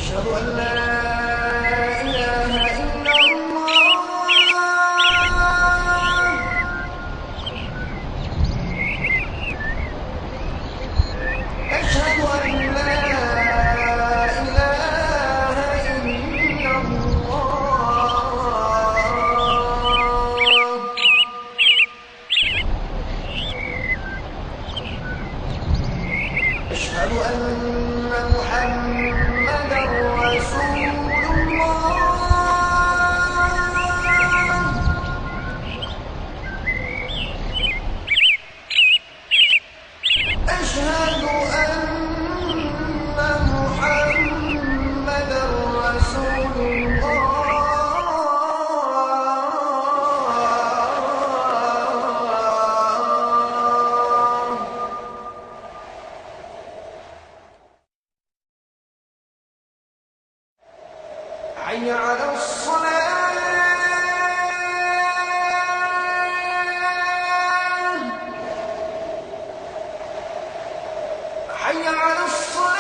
أشهد أن لا إله إلا الله أشهد أن لا إله إلا الله أشهد أن محمدا رسول الله أشهد أن محمدا رسول الله حي على الصلاة حي على الصلاة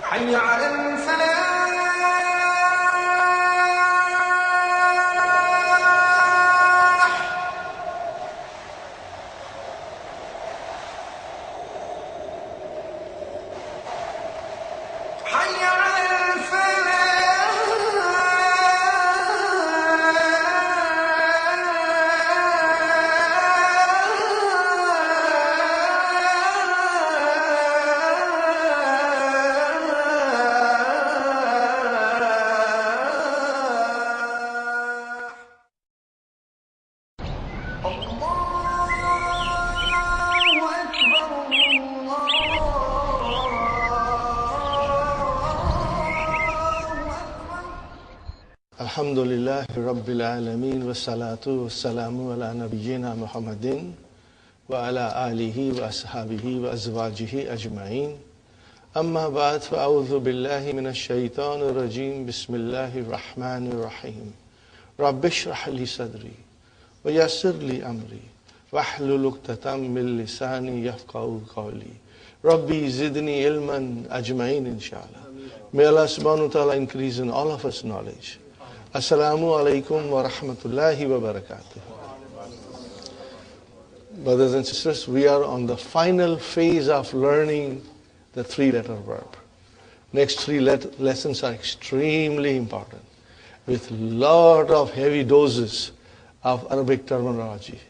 حي على الفلاح حي على الفلاح الله أكبر الله أكبر الحمد لله رب العالمين والصلاة والسلام على نبينا محمد وعلى آله وأصحابه وأزواجه أجمعين أما بعد فأعوذ بالله من الشيطان الرجيم بسم الله الرحمن الرحيم رب اشرح لي صدري ويسر لي أمري واحلل عقدة من لساني يفقهوا قولي ربي زدني علما أجمعين inshallah. May Allah subhanahu wa ta'ala increase in all of us knowledge. Assalamu alaikum wa rahmatullahi wa barakatuh. Brothers and sisters, we are on the final phase of learning the three-letter verb. Next three lessons are extremely important with lot of heavy doses of Arabic terminology.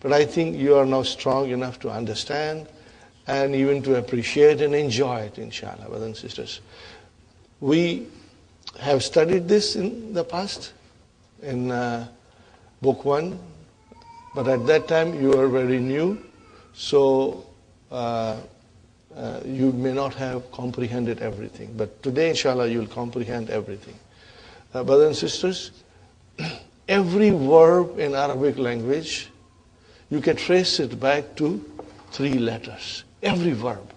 But I think you are now strong enough to understand and even to appreciate and enjoy it, inshallah, brothers and sisters. We have studied this in the past in book 1, but at that time you were very new, so you may not have comprehended everything. But today, inshallah, you will comprehend everything. Brothers and sisters, every verb in Arabic language, you can trace it back to 3 letters. Every verb.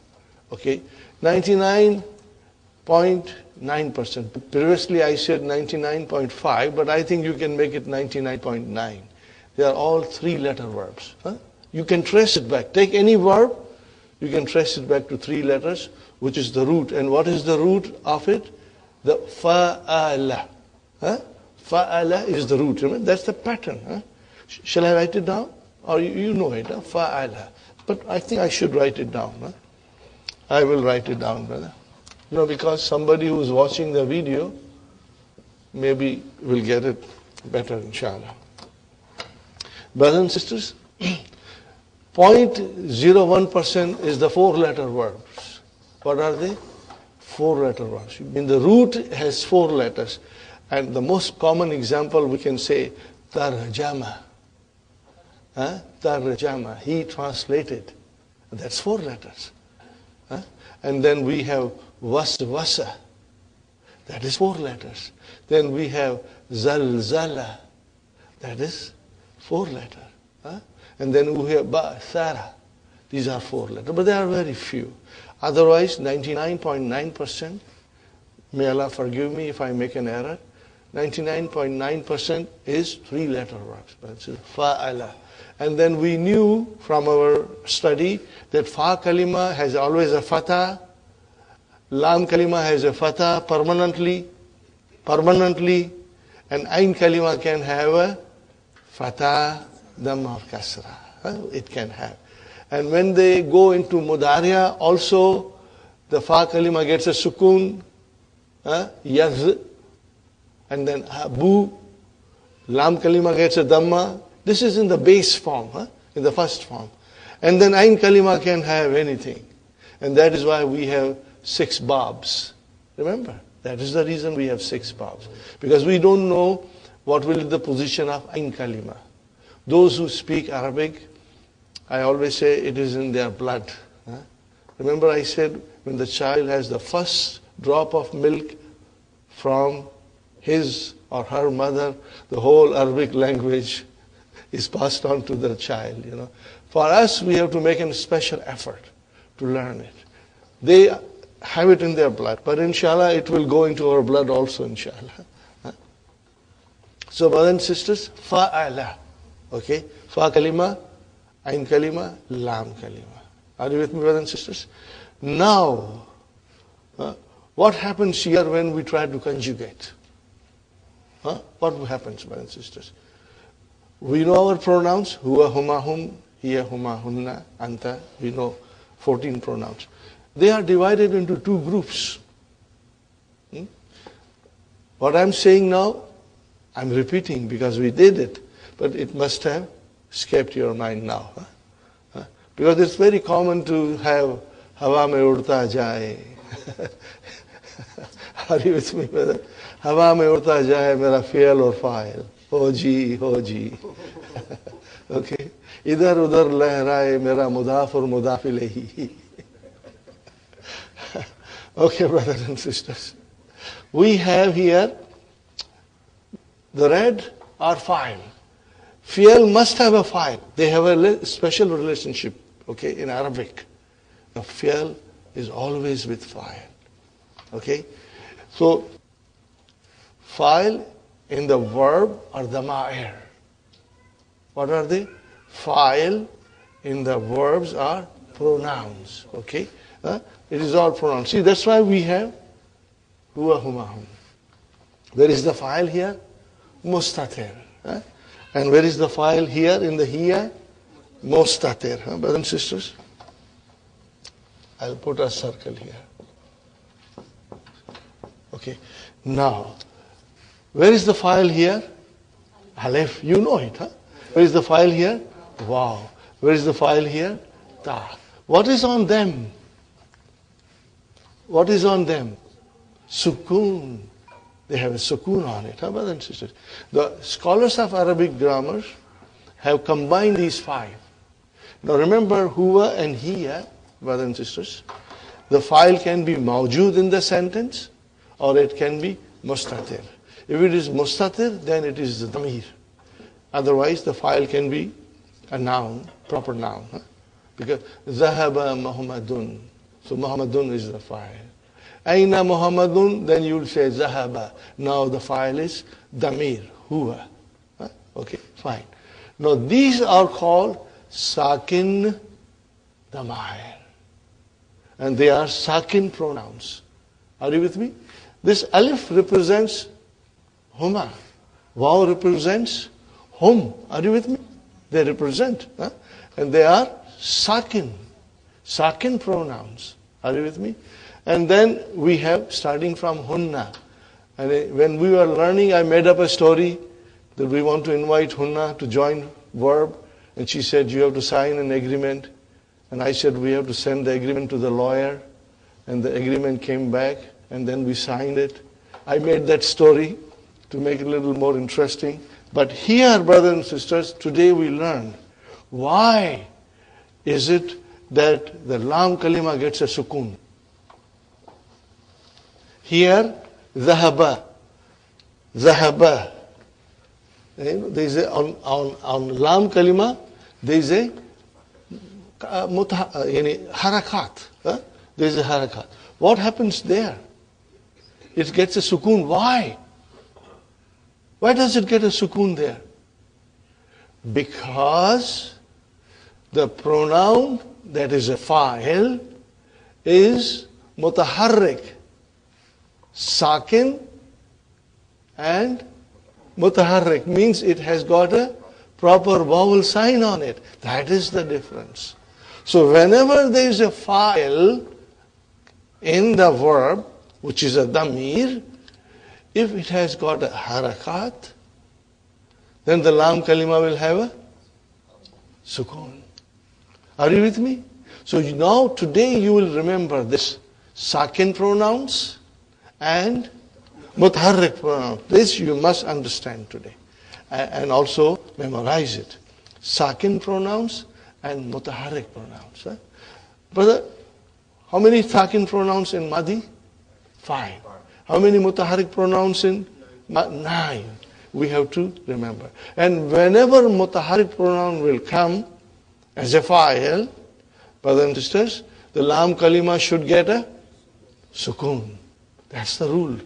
Okay? 99.9%. Previously I said 99.5, but I think you can make it 99.9. They are all 3-letter verbs. You can trace it back. Take any verb, you can trace it back to 3 letters, which is the root. And what is the root of it? The fa'ala. Fa'ala is the root. Remember? That's the pattern. Shall I write it down? Or you know it, fa'ala. But I think I should write it down. I will write it down, brother. Because somebody who's watching the video maybe will get it better, inshallah. Brothers and sisters, 0.01% is the 4-letter verbs. What are they? 4-letter verbs. In the root has 4 letters. And the most common example we can say, tarjama. Tarjama. He translated. That's 4 letters. And then we have waswasa. That is 4 letters. Then we have zalzala. That is 4 letters. And then we have ba, thara. These are 4 letters, but there are very few. Otherwise, 99.9%, may Allah forgive me if I make an error, 99.9% is 3-letter verbs. That's fa'ala. And then we knew from our study that fa kalima has always a fatha, lam kalima has a fatha permanently, and ain kalima can have a fatha, dhamma or kasra. It can have. And when they go into mudariya, also the fa kalima gets a sukun, yaz, and then bu, lam kalima gets a dhamma. This is in the base form, in the first form. And then ain kalima can have anything. And that is why we have 6 babs. Remember, that is the reason we have 6 babs. Because we don't know what will be the position of ain kalima. Those who speak Arabic, I always say it is in their blood. Remember I said when the child has the first drop of milk from his or her mother, the whole Arabic language is passed on to the child. For us, we have to make a special effort to learn it. They have it in their blood, but inshallah it will go into our blood also, inshallah. So brothers and sisters, fa'ala. Okay? Fa kalima, ain kalima, lam kalima. Are you with me, brothers and sisters? Now, what happens here when we try to conjugate? What happens, brothers and sisters? We know our pronouns, huwa, huma, hum, hiya, huma, hunna, anta. We know 14 pronouns. They are divided into 2 groups. What I'm saying now, I'm repeating because we did it, but it must have escaped your mind now. Because it's very common to have hawa mein udta jaye. Are you with me, brother? Hawa mein udta jaye mera fi'l or fa'il. Ho ji. Okay. Idhar udhar lehraye mera mudaf or mudaf ilayhi. Okay, brothers and sisters. We have here the red or fa'il. Fi'l must have a fa'il. They have a special relationship, okay, in Arabic. The fi'l is always with fa'il. Okay? So, fa'il in the verb are dama'ir. What are they? Fa'il in the verbs are pronouns. Okay? It is all pronouns. See, that's why we have huwa, huma, hum. Where is the fa'il here? Mustatir. And where is the fa'il here in the hiya? Mustatir. Brothers and sisters? I'll put a circle here. Okay. Now, where is the fa'il here? Aleph. You know it, Where is the fa'il here? Wow. Where is the fa'il here? Ta. What is on them? What is on them? Sukoon. They have a sukoon on it, brothers and sisters. The scholars of Arabic grammar have combined these 5. Now remember, huwa and hiya, brothers and sisters, the fa'il can be mawjood in the sentence, or it can be mustatir. If it is mustatir, then it is dhamir. Otherwise, the fa'il can be a noun, proper noun. Because zahaba Muhammadun. So Muhammadun is the fa'il. Aina Muhammadun, then you will say zahaba. Now the fa'il is damir, huwa. Okay, fine. Now these are called sakin damair. And they are sakin pronouns. Are you with me? This alif represents huma. Waw represents hum. Are you with me? They represent. And they are sakin. Sakin pronouns. Are you with me? And then we have starting from hunna. And when we were learning, I made up a story that we want to invite hunna to join verb. And she said, you have to sign an agreement. And I said, we have to send the agreement to the lawyer. And the agreement came back. And then we signed it. I made that story to make it a little more interesting. But here, brothers and sisters, today we learn why is it that the lam kalima gets a sukoon. Here, zahaba. Zahaba. There is on lam kalima, there is a harakat. There is a harakat. What happens there? It gets a sukoon. Why? Why does it get a sukoon there? Because the pronoun that is a fa'il is mutaharrik, sakin and mutaharrik means it has got a proper vowel sign on it. That is the difference. So whenever there is a fa'il in the verb, which is a damir, if it has got a harakat, then the lam kalima will have a sukoon. Are you with me? So now today you will remember this sakin pronouns and mutaharrik pronouns. This you must understand today. And also memorize it. Sakin pronouns and mutaharrik pronouns. Brother, how many sakin pronouns in Madi? 5. How many mutaharrik pronouns in 9? We have to remember. And whenever mutaharrik pronoun will come as a fa'il, brothers and sisters, the lam kalima should get a sukoon. That's the rule,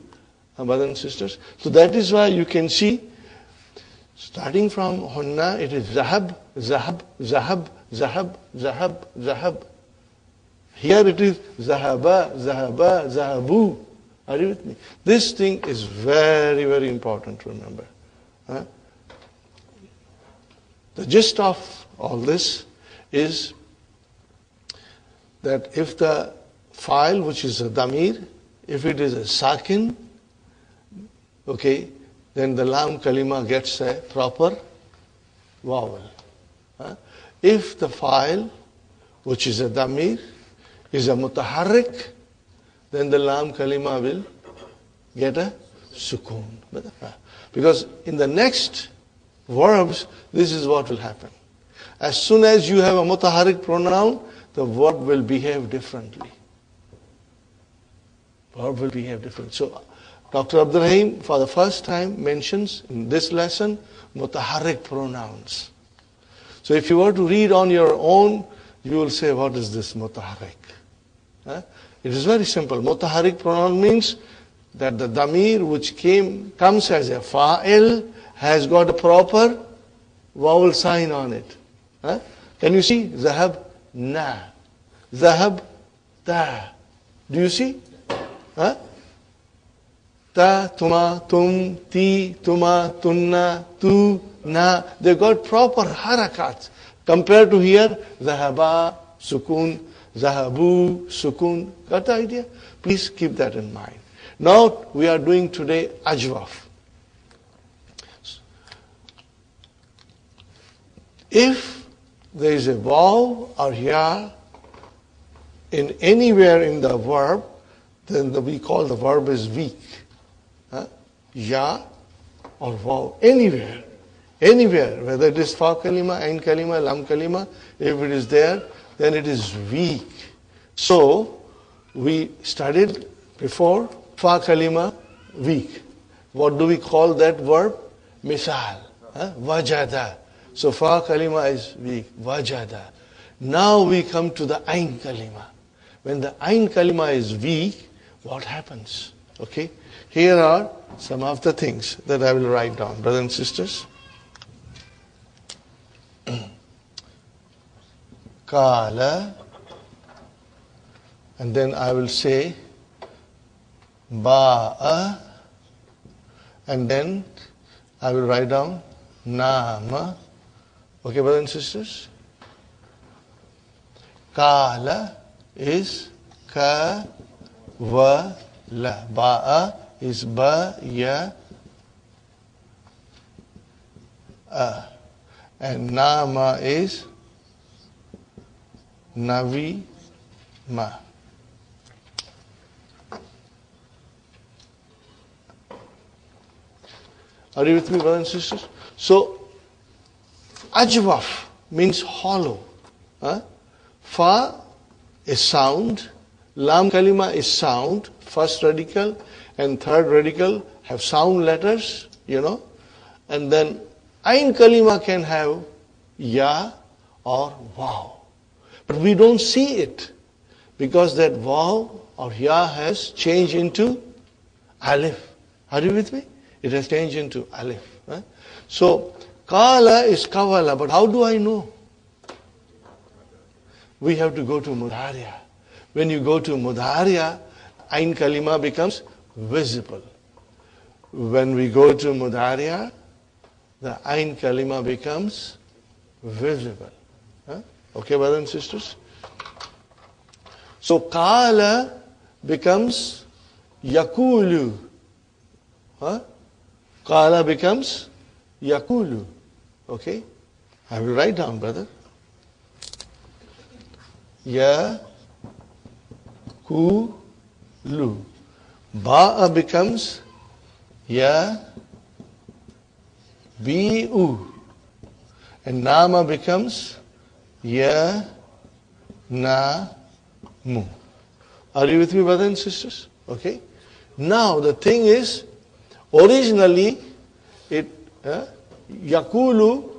brothers and sisters. So that is why you can see, starting from hunna, it is zahab, zahab, zahab, zahab, zahab, zahab. Here it is zahaba, zahaba, zahabu. Are you with me? This thing is very, very important to remember. The gist of all this is that if the file, which is a damir, if it is a sakin, okay, then the lam kalima gets a proper vowel. If the file, which is a damir, is a mutaharrik, then the lam kalima will get a sukoon. Because in the next verbs, this is what will happen. As soon as you have a mutaharrik pronoun, the verb will behave differently. Verb will behave differently. So, Dr. Abdul Rahim, for the first time, mentions in this lesson mutaharrik pronouns. So, if you were to read on your own, you will say, what is this mutaharrik? It is very simple. Mutaharrik pronoun means that the damir which comes as a fa'il has got a proper vowel sign on it. Can you see? Zahab, na. Zahab, ta. Do you see? Ta, tuma, tum, ti, tuma, tunna, tu, na. They got proper harakats. Compared to here, zahaba, sukun, zahabu, sukun. Got the idea? Please keep that in mind. Now we are doing today ajwaf. If there is a vav or ya in anywhere in the verb, then we call the verb as weak. Ya or vav, anywhere. Anywhere, whether it is fa kalima, ain kalima, lam kalima, if it is there, then it is weak. So, we studied before, fa kalima, weak. What do we call that verb? Misal, wajada. So, fa kalima is weak, wajada. Now we come to the ain kalima. When the ain kalima is weak, what happens? Okay, here are some of the things that I will write down, brothers and sisters. Kala, and then I will say ba'a, and then I will write down nama. Okay, brothers and sisters? Kala is ka, wa, la. Ba'a is ba, ya, a. And nama is navi, ma. Are you with me, brothers and sisters? So, ajwaf means hollow. Fa is sound, lam kalima is sound, first radical and third radical have sound letters, and then ain kalima can have ya or waw. But we don't see it because that waw or ya has changed into alif. Are you with me? It has changed into alif. So, kala is kavala, but how do I know? We have to go to mudhariya. When you go to mudhariya, ain kalima becomes visible. When we go to mudhariya, the ain kalima becomes visible. Okay, brothers and sisters? So, kala becomes yakulu. Kala becomes yakulu. Okay? I will write down, brother. Ya ku lu. Ba'a becomes ya bi'u. And nama becomes ya na mu. Are you with me, brothers and sisters? Okay? Now the thing is, originally it yakulu,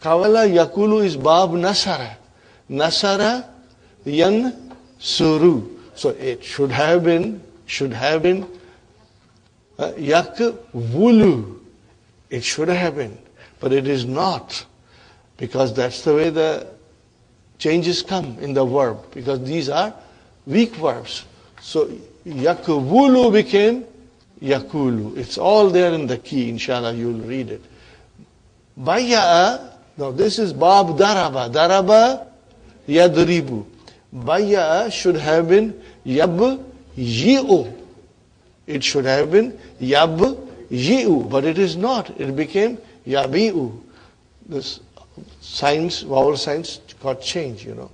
kavala yakulu is bab nasara. Nasara yan suru. So it should have been yakvulu. It should have been. But it is not. Because that's the way the changes come in the verb. Because these are weak verbs. So yakvulu became yakulu. It's all there in the key. Inshallah, you'll read it. Bayya'a. Now this is bab daraba. Daraba yadribu. Bayya'a should have been yabyi'u. It should have been yabyi'u. But it is not. It became yabi'u. This signs, vowel signs got changed, you know.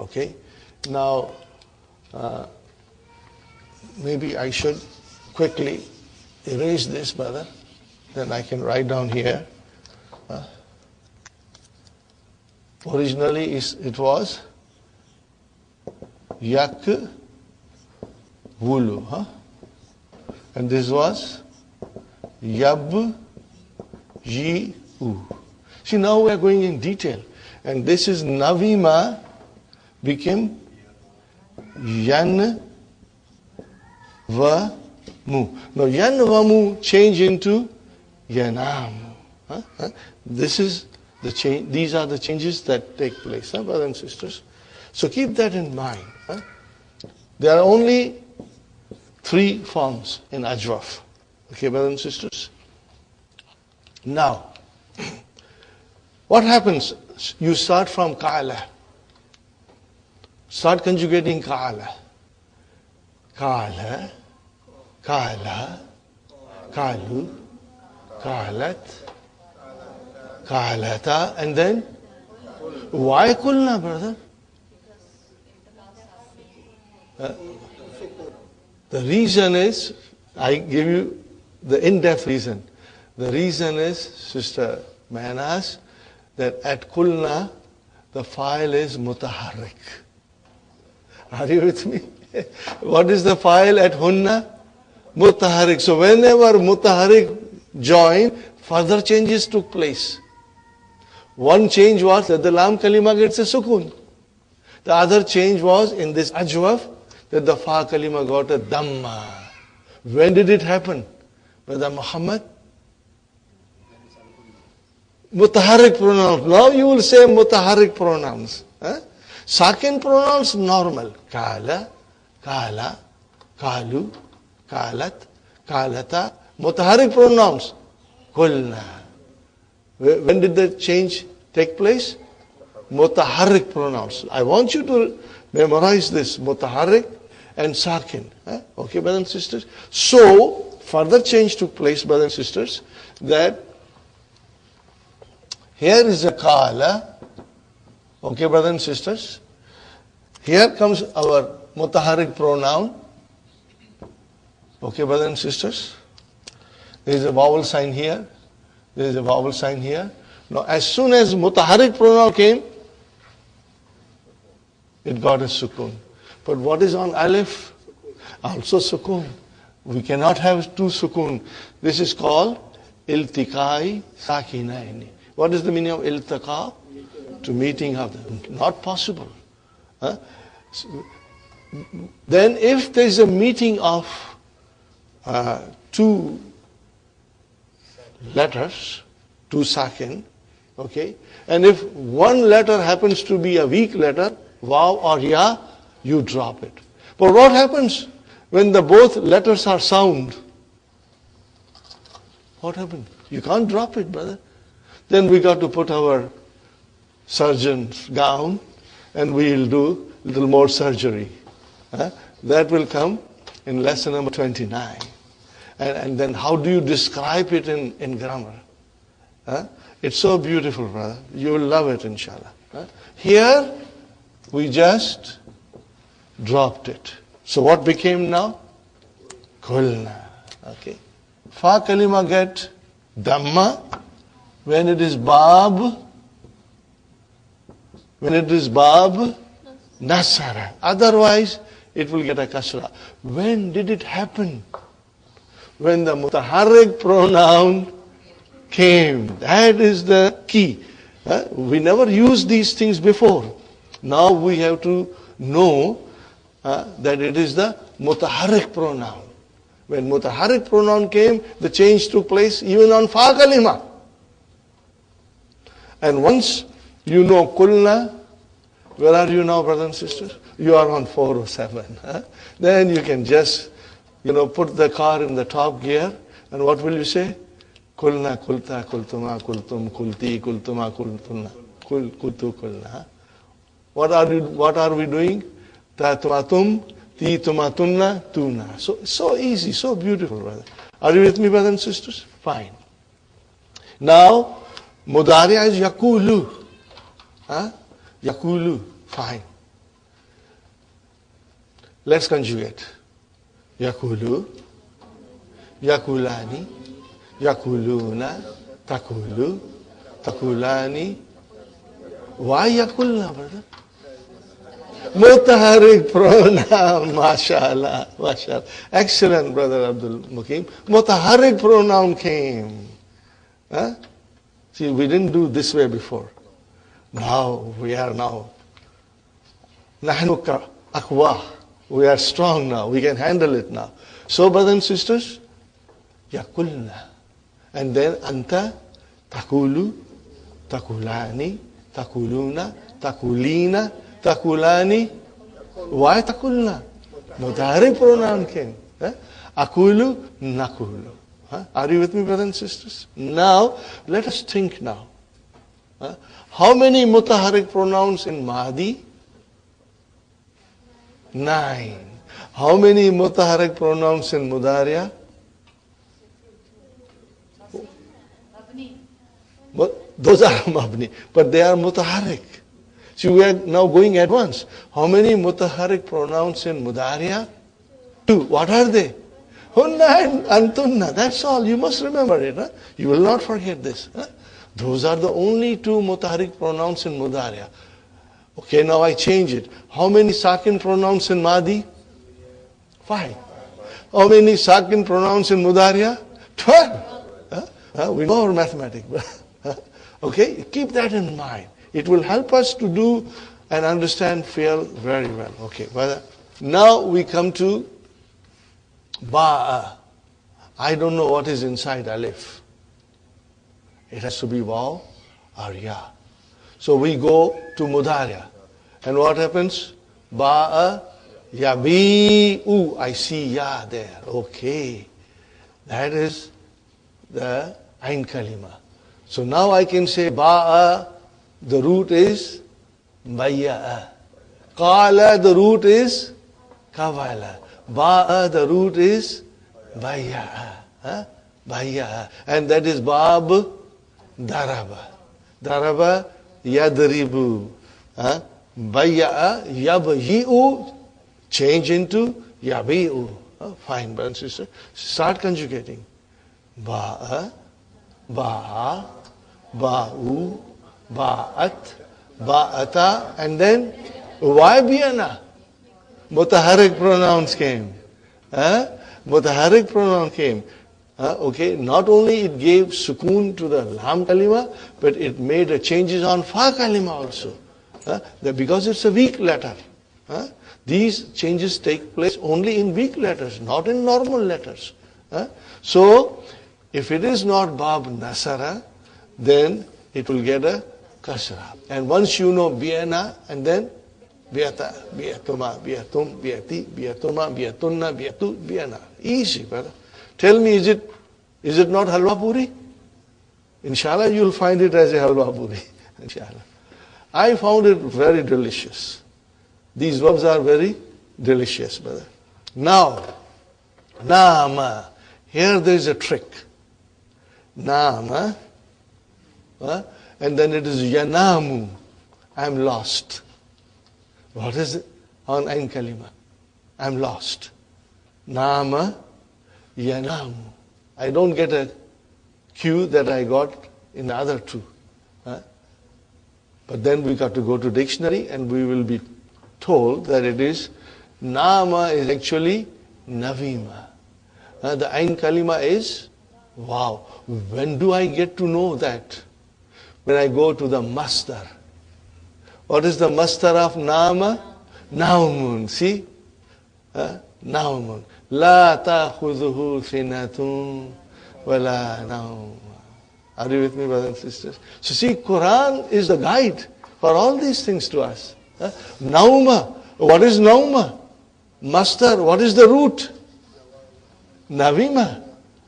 Okay. Now, maybe I should quickly erase this, brother. Then I can write down here. Originally, it was yak vulu, and this was yab ji u. See, now we are going in detail, and this is navima became yan va mu. Now yan va mu change into yanam. This is the change. These are the changes that take place, brothers and sisters. So keep that in mind. There are only 3 forms in ajwaf. Okay, brothers and sisters. Now, what happens? You start from ka'ala. Start conjugating ka'ala. Ka'ala, ka'ala, ka'lu, ka'alat, ka'alata, and then why kulna, brother? The reason is, I give you the in-depth reason. The reason is, Sister Manas, that at kulna, the file is mutaharrik. Are you with me? What is the file at hunna? Mutaharrik. So whenever mutaharrik joined, further changes took place. One change was that the lam kalima gets a sukun. The other change was in this ajwaf that the fa kalima got a dhamma. When did it happen? Brother Muhammad? Mutaharrik pronouns. Now you will say mutaharrik pronouns. Sakin pronouns normal. Kala, kala, kalu, kalat, kalata. Mutaharrik pronouns. Kulna. When did the change take place? Mutaharrik pronouns. I want you to memorize this. Mutaharrik and sakin. Okay, brothers and sisters? So, further change took place, brothers and sisters, that here is a kala. Okay, brothers and sisters? Here comes our mutaharrik pronoun. Okay, brothers and sisters? There is a vowel sign here. There is a vowel sign here. Now, as soon as mutaharrik pronoun came, it got a sukun. But what is on alif? Also sukun. We cannot have 2 sukun. This is called iltikai sakinaini. What is the meaning of iltaqa? To meeting of them. Not possible. Huh? Then if there is a meeting of two letters, two sakin, okay, and if one letter happens to be a weak letter, waw or ya, you drop it. But what happens when the both letters are sound? What happens? You can't drop it, brother. Then we got to put our surgeon's gown and we'll do a little more surgery. That will come in lesson number 29. And then how do you describe it in grammar? It's so beautiful, brother. You will love it, inshallah. Here, we just dropped it. So what became now? Kulna. Okay. Fa kalima get dhamma when it is bab. When it is bab, nasara. Otherwise, it will get a kasra. When did it happen? When the mutaharrik pronoun came. That is the key. We never used these things before. Now we have to know that it is the mutaharrik pronoun. When mutaharrik pronoun came, the change took place even on fa kalima. And once you know kulna, where are you now, brothers and sisters? You are on 407. Then you can just, put the car in the top gear, and what will you say? Kulna, kulta, kultuma, kultum, kulti, kultuma, kultuna, kultu, kulna. What are we doing? Ta tumatum, ti tumatunna, tuna. So easy, so beautiful, brother. Are you with me, brothers and sisters? Fine. Now, mudari'a is yakulu. Yakulu. Fine. Let's conjugate. Yakulu, yakulani, yakuluna, takulu, takulani. Why yakulna, brother? Mutaharrik pronoun, mashallah, mashallah. Excellent, brother Abdul Mukim. Mutaharrik pronoun came. See, we didn't do this way before. Now, we are now. Nahnu akwa. We are strong now. We can handle it now. So, brothers and sisters, yakulna. And then anta, takulu, takulani, takuluna, takulina, takulani. Why takulna? Mutaharrik pronoun came. Akulu, nakulu. Are you with me, brothers and sisters? Now, let us think now. How many mutaharrik pronouns in Mahdi? 9. How many mutaharrik pronouns in Mudariya? Those are mabni, but they are mutaharrik. So we are now going at once. How many mutaharrik pronouns in Mudariya? 2. What are they? Hunna and tunna. That's all. You must remember it. You will not forget this. Those are the only 2 mutaharrik pronouns in Mudariya. Okay, now I change it. How many sakin pronouns in Madi? 5. How many sakin pronouns in Mudariya? 12. We know our mathematics. Okay, keep that in mind. It will help us to do and understand fi'l very well. Okay, now we come to ba'a. I don't know what is inside alif. It has to be waw or ya. So we go to Mudariya. And what happens? Ba'a, yabi'u. I see ya there. Okay. That is the Ain Kalima. So now I can say ba'a, the root is bayya'a. Qala, the root is kawala. Ba'a, the root is bayya'a. Bayya'a. And that is bab daraba. Daraba, yadribu. Bayya'a, yabyi'u, change into yabi'u. Fine, brother and sister. Start conjugating. Ba'a, ba'a, ba'u, ba'at, ba'ata, and then why biyana? Mutaharrik pronouns came. Mutaharrik pronoun came. Okay, not only it gave sukoon to the lam kalima, but it made changes on fa kalima also. Because it's a weak letter. These changes take place only in weak letters, not in normal letters. So, if it is not Bab Nasara, then it will get a kasra. And once you know Biyana, and then Biyata, Biyatuma, Biyatum, Biyati, Biyatuma, Biyatunna, Biyatu, Biyana. Easy, brother. Tell me, is it not halwa puri? Inshallah, you'll find it as a halwa puri. Inshallah. I found it very delicious. These verbs are very delicious, brother. Now, Nama. Here there is a trick. Nama. And then it is Yanamu. I'm lost. What is it? On Ain Kalima. I'm lost. Nama. Yanamu. I don't get a cue that I got in the other two. But then we got to go to dictionary and we will be told that it is Nama is actually Navima. The Ain Kalima is wow. When do I get to know that? When I go to the Masdar. What is the Masdar of Nama? Naumun. See? Naumun. La ta'khudhuhu sinatun wa la nawm. Are you with me, brothers and sisters? So see, Quran is the guide for all these things to us. Nauma. What is Nauma? Masdar. What is the root? Navima.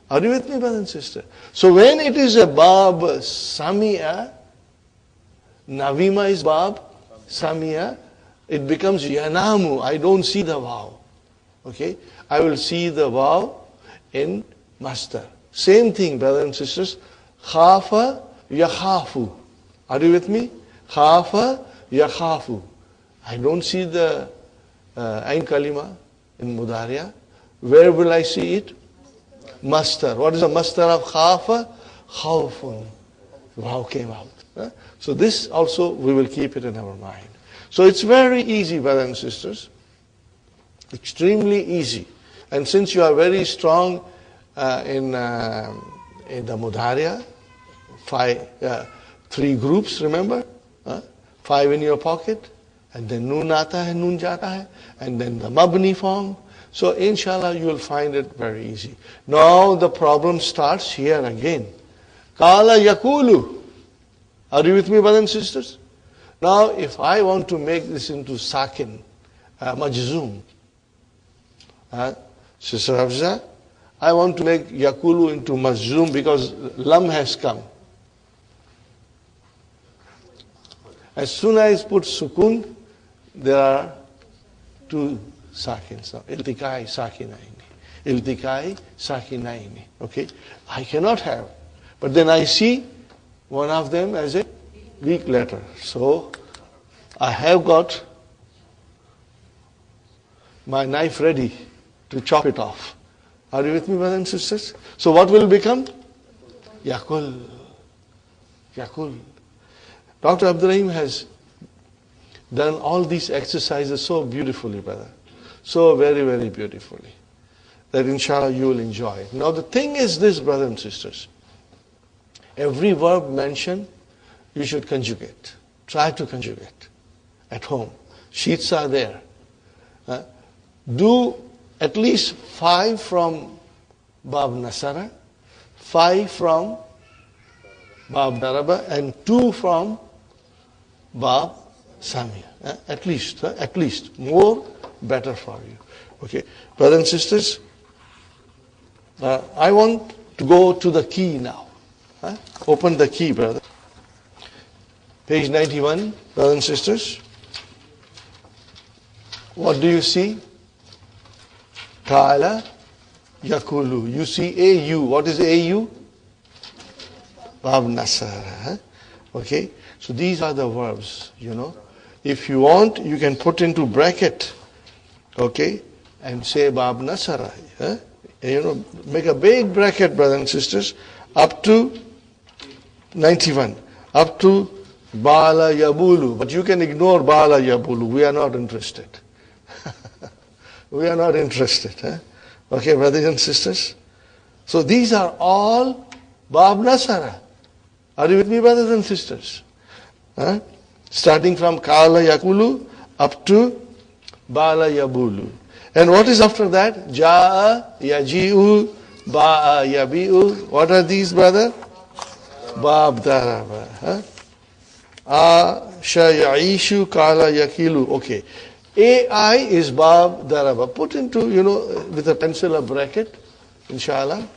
Are you with me, brothers and sisters? So when it is a Bab Samia, Navima is Bab Samia, it becomes Yanamu. I don't see the Vav. Okay? I will see the Vav in Masdar. Same thing, brothers and sisters. Khafa yakhafu. Are you with me? Khafa yakhafu. I don't see the Ain Kalima in Mudariya. Where will I see it? Masdar. What is the Masdar of Khafa? Khawfun. Vav came out. So this also we will keep it in our mind. So it's very easy, brothers and sisters. Extremely easy. And since you are very strong in the Mudariya, three groups, remember? 5 in your pocket, and then Noon aata hai, Noon jata hai, and then the Mabni form. So inshallah you will find it very easy. Now the problem starts here again. Kala yakulu. Are you with me, brothers and sisters? Now if I want to make this into sakin, majzoom, Sister Hafza, I want to make yakulu into majzoom because lam has come. As soon as I put sukun, there are two sakins now. Iltikai sakinaini. Iltikai sakinaini. Okay? I cannot have. But then I see one of them as a weak letter. So I have got my knife ready to chop it off. Are you with me, brothers and sisters? So what will become? Yakul. Yakul. Dr. Abdurrahim has done all these exercises so beautifully, brother. So very, very beautifully. That inshallah you will enjoy it. Now the thing is this, brothers and sisters. Every verb mentioned, you should conjugate. Try to conjugate at home. Sheets are there. Do at least 5 from Bab Nasara, 5 from Bab Daraba, and 2 from Bab Samia. At least. More, better for you. Okay. Brothers and sisters, I want to go to the key now. Open the key, brother. Page 91, brothers and sisters. What do you see? Kala yakulu. You see AU. What is AU? Bab Nasara. Okay. So these are the verbs, you know. If you want, you can put into bracket, okay, and say Bab Nasara. You know, make a big bracket, brothers and sisters, up to 91, up to Bala Yabulu. But you can ignore Bala Yabulu. We are not interested. We are not interested. Okay, brothers and sisters? So these are all Bab Nasara. Are you with me, brothers and sisters? Huh? Starting from Kala Yakulu up to Bala Yabulu. And what is after that? Ja'a, Yaji'u, Ba'a, Yabi'u. What are these, brother? Bab Daraba. Huh? Sha Ya'ishu, Kala Yakilu. Okay. AI is Bab Daraba. Put into, with a pencil a bracket, inshallah.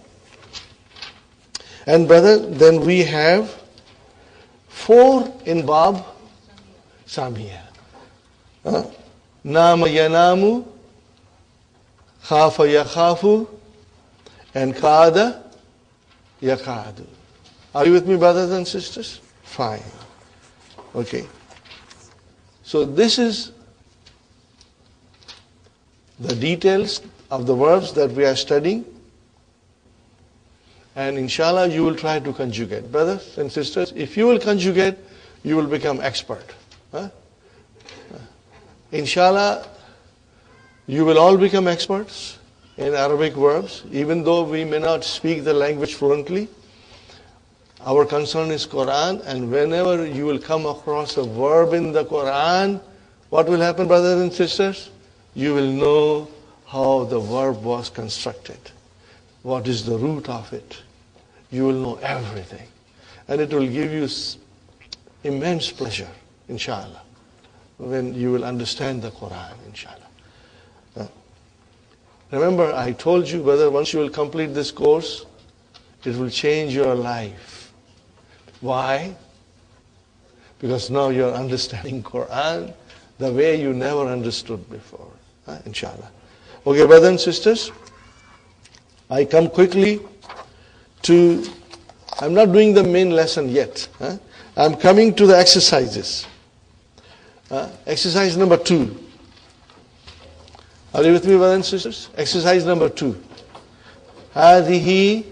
And brother, then we have 4 in Bab Samia. Nama Yanamu, Khafa Yakhafu, and Kada Yakadu. Are you with me, brothers and sisters? Fine. Okay. So this is the details of the verbs that we are studying. And inshallah, you will try to conjugate. Brothers and sisters, if you will conjugate, you will become expert. Inshallah, you will all become experts in Arabic verbs, even though we may not speak the language fluently. Our concern is Quran, and whenever you will come across a verb in the Quran, what will happen, brothers and sisters? You will know how the verb was constructed. What is the root of it? You will know everything. And it will give you immense pleasure, inshallah, when you will understand the Quran, inshallah. Remember, I told you, brother, once you will complete this course, it will change your life. Why? Because now you're understanding Quran the way you never understood before, inshallah. Okay, brothers and sisters, I come quickly to, I'm not doing the main lesson yet. I'm coming to the exercises. Exercise number 2. Are you with me, brothers and sisters? Exercise number 2. هذه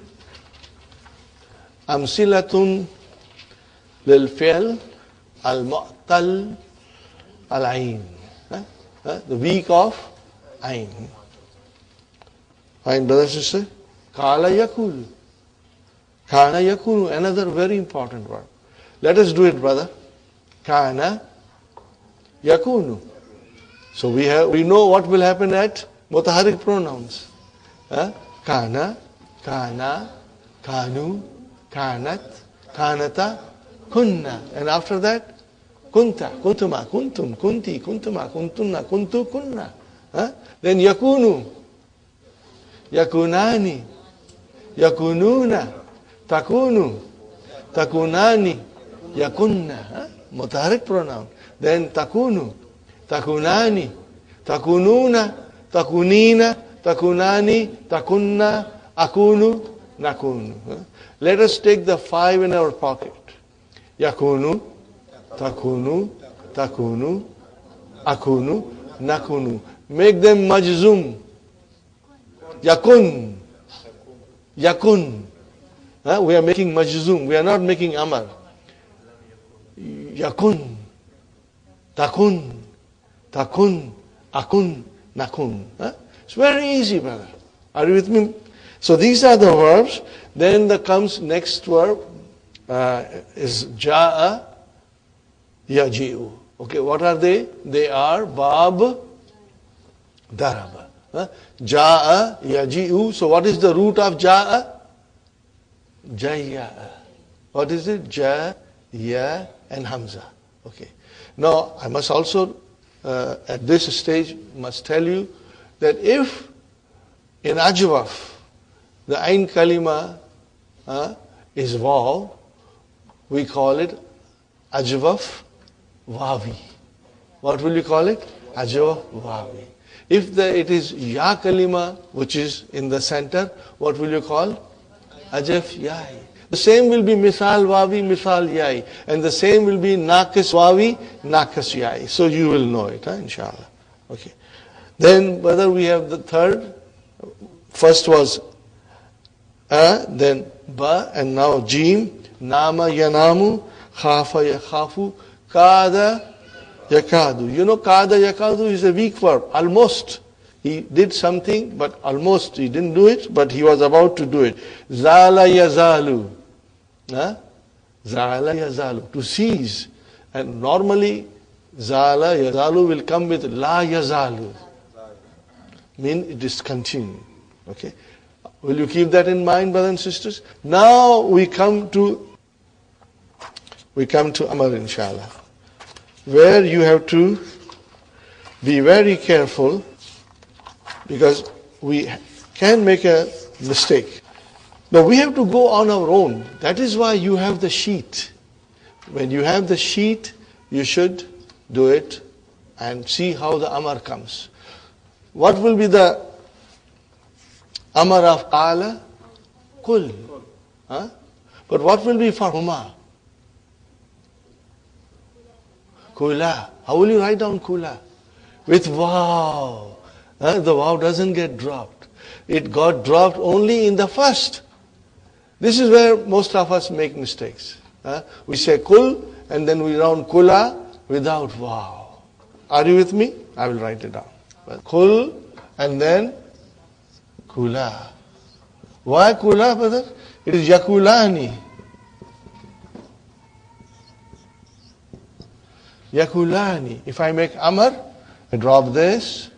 أمثلة للفعل المعتل العين. The weak of Ain. Fine, brothers and sisters. Kala yakulu. Kana yakulu, another very important verb. Let us do it, brother. Kana yakunu. So we know what will happen at mutaharrik pronouns. Kana, kana, kanu, kanat, kanata, kunna. And after that, kunta, kuntuma, kuntum, kunti, kuntuma, kuntunna, kuntu, kunna. Then yakunu, yakunani, yakununa, takunu, takunani, yakunna. Mutaharrik pronoun. Then takunu, takunani, takununa, takunina, takunani, takunna, akunu, nakunu. Let us take the 5 in our pocket. Yakunu, takunu, takunu, akunu, nakunu. Make them majzum. Yakun. Yakun. We are making majzum. We are not making amar. Yakun. Takun. Takun. Akun. Nakun. It's very easy, brother. Are you with me? So these are the verbs. Then the comes next verb is ja'a, yaji'u. Okay, what are they? They are bab daraba. Ja'a, yaji'u. So what is the root of ja'a? Jayya'a. What is it? Ja, ya, and hamza. Okay. Now I must also at this stage must tell you that if in ajwaf the ain kalima is waw, we call it ajwaf wawi. What will you call it? Ajwaf wawi. If it is ya kalima, which is in the center, what will you call? Ajwaf yai. The same will be misal wawi, misal yai. And the same will be nakas wawi, nakas yai. So you will know it, inshallah. Okay. Then whether we have the third, first was then ba, and now jim, nama yanamu, khafa yakhafu, kada yakadu. You know kada yakadu is a weak verb, almost. He did something, but almost he didn't do it, but he was about to do it. Zala yazalu. Huh? Zala yazalu. To cease. And normally, Zala yazalu will come with la yazalu. Mean it is continuing. Okay? Will you keep that in mind, brothers and sisters? Now we come to Amar, inshallah, where you have to be very careful, because we can make a mistake. Now we have to go on our own. That is why you have the sheet. When you have the sheet, you should do it and see how the Amar comes. What will be the Amar of Qala? Kul. Huh? But what will be for Huma? Kula. How will you write down Kula? With Vav. The Vav doesn't get dropped. It got dropped only in the first. This is where most of us make mistakes. We say Kul and then we round Kula without Vav. Are you with me? I will write it down. Kul and then Kula. Why Kula, brother? It is Yakulani. Yakulani. If I make Amar, I drop this.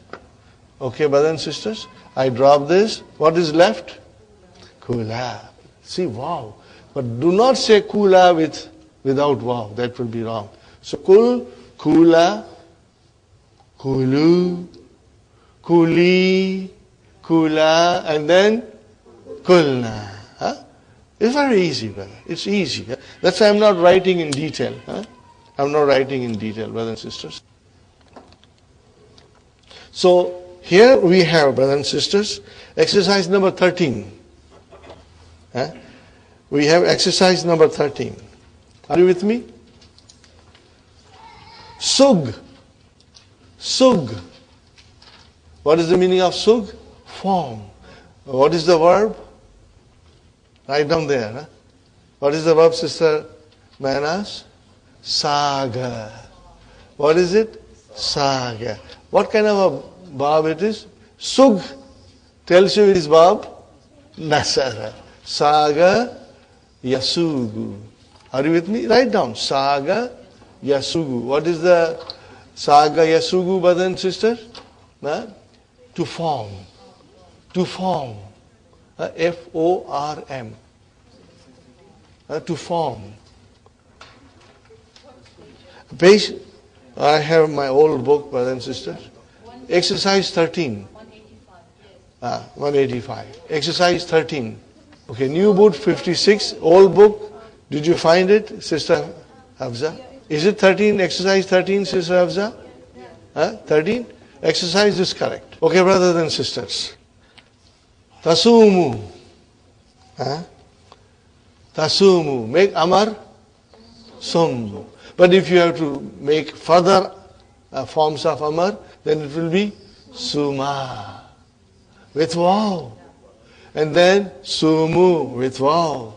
Okay, brothers and sisters? I drop this. What is left? Kula. See, wow. But do not say Kula without wow. That will be wrong. So Kul, Kula, Kulu, Kuli, Kula, and then Kulna. Huh? It's very easy, brother. It's easy. That's why I'm not writing in detail. I'm not writing in detail, brothers and sisters. So here we have, brothers and sisters, exercise number 13. We have exercise number 13. Are you with me? Sug. Sug. What is the meaning of sug? Form. What is the verb? Write down there. What is the verb, Sister Manas? Saga. What is it? Saga. What kind of a verb it is? Sug tells you it is verb Nasara. Saga Yasugu. Are you with me? Write down. Saga Yasugu. What is the Saga Yasugu, brothers and sisters? To form. To form. F-O-R-M. To form. Page, I have my old book, brothers and sisters. Exercise 13. 185. Exercise 13. Okay, new book 56, old book. Did you find it, Sister Hafza? Is it 13? Exercise 13, Sister Hafza? 13? Exercise is correct. Okay, brothers and sisters. Tasumu. Tasumu. Make Amar Sum. But if you have to make further forms of Amar, then it will be Suma with Vav. And then Sumu with Vav.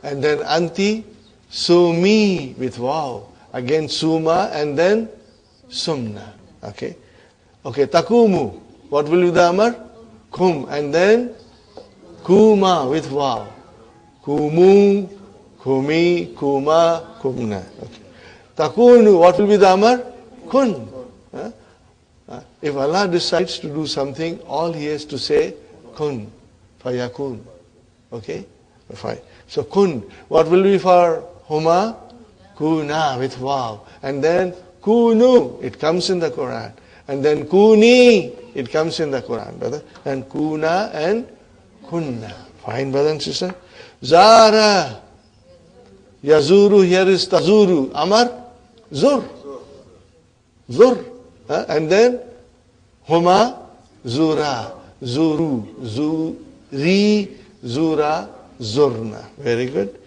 And then Anti Sumi with Vav. Again Suma and then Sumna. Okay. Okay, Takumu. What will be the Amar? Kum. And then Kuma with Vav. Kumu, Kumi, Kuma, Kumna. Okay. Takunu, what will be the Amar? Kun. If Allah decides to do something, all He has to say, Kun, Fayakun. Okay? Fine. So Kun. What will be for Huma? Kuna with Vav. And then Kunu, it comes in the Quran. And then Kuni, it comes in the Quran, brother. And Kuna and Kunna. Fine, brother and sister. Zara. Yazuru, here is Tazuru. Amar, Zur. Zur. And then Huma, Zura. Zuru. Zuri, Zura, Zurna. Very good.